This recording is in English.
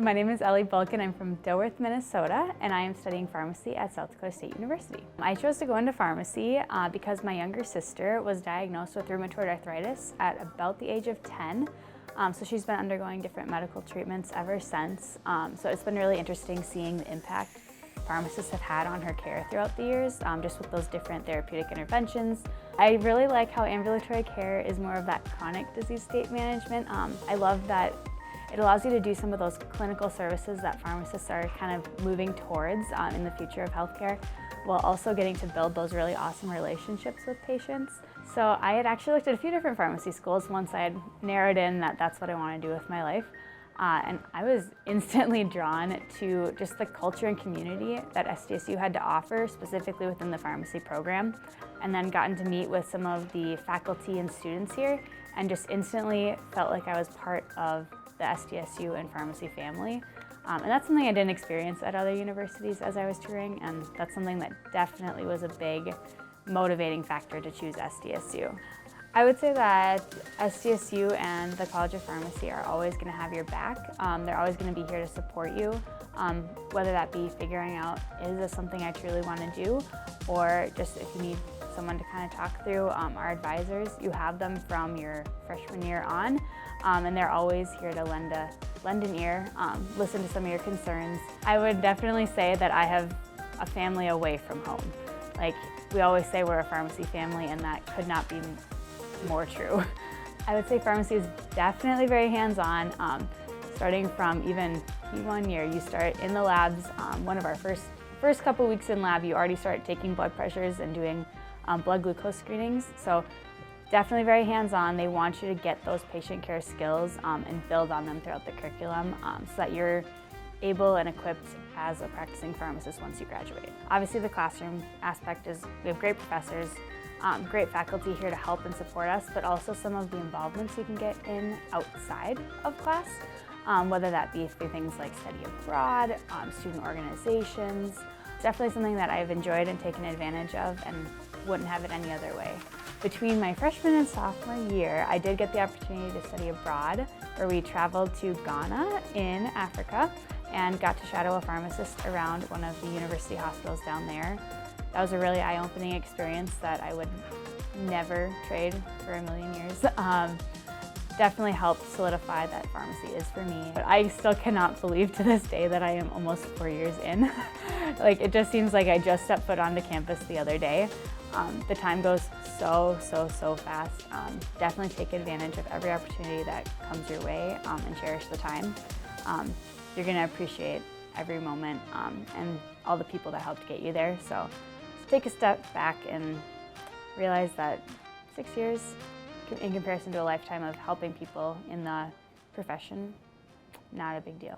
My name is Ellie Balken. I'm from Dilworth, Minnesota, and I am studying pharmacy at South Dakota State University. I chose to go into pharmacy because my younger sister was diagnosed with rheumatoid arthritis at about the age of 10. So she's been undergoing different medical treatments ever since. So it's been really interesting seeing the impact pharmacists have had on her care throughout the years, just with those different therapeutic interventions. I really like how ambulatory care is more of that chronic disease state management. I love that it allows you to do some of those clinical services that pharmacists are kind of moving towards in the future of healthcare, while also getting to build those really awesome relationships with patients. So I had actually looked at a few different pharmacy schools once I had narrowed in that that's what I want to do with my life. And I was instantly drawn to just the culture and community that SDSU had to offer, specifically within the pharmacy program, and then gotten to meet with some of the faculty and students here, and just instantly felt like I was part of the SDSU and pharmacy family. And that's something I didn't experience at other universities as I was touring, and that's something that definitely was a big motivating factor to choose SDSU. I would say that SDSU and the College of Pharmacy are always going to have your back. They're always going to be here to support you, whether that be figuring out, is this something I truly want to do, or just if you need someone to kind of talk through. Our advisors, you have them from your freshman year on, and they're always here to lend an ear, listen to some of your concerns. I would definitely say that I have a family away from home. Like, we always say we're a pharmacy family, and that could not be more true. I would say pharmacy is definitely very hands-on. Starting from even P1 year, you start in the labs. One of our first couple weeks in lab, you already start taking blood pressures and doing blood glucose screenings. So definitely very hands-on. They want you to get those patient care skills and build on them throughout the curriculum so that you're able and equipped as a practicing pharmacist once you graduate. Obviously the classroom aspect is, we have great professors, great faculty here to help and support us, but also some of the involvements you can get in outside of class, whether that be through things like study abroad, student organizations. It's definitely something that I've enjoyed and taken advantage of and wouldn't have it any other way. Between my freshman and sophomore year, I did get the opportunity to study abroad, where we traveled to Ghana in Africa and got to shadow a pharmacist around one of the university hospitals down there. That was a really eye-opening experience that I would never trade for a million years. Definitely helped solidify that pharmacy is for me. But I still cannot believe to this day that I am almost 4 years in. Like, it just seems like I just stepped foot onto campus the other day. The time goes so fast. Definitely take advantage of every opportunity that comes your way and cherish the time. You're gonna appreciate every moment and all the people that helped get you there. So just take a step back and realize that 6 years in comparison to a lifetime of helping people in the profession, not a big deal.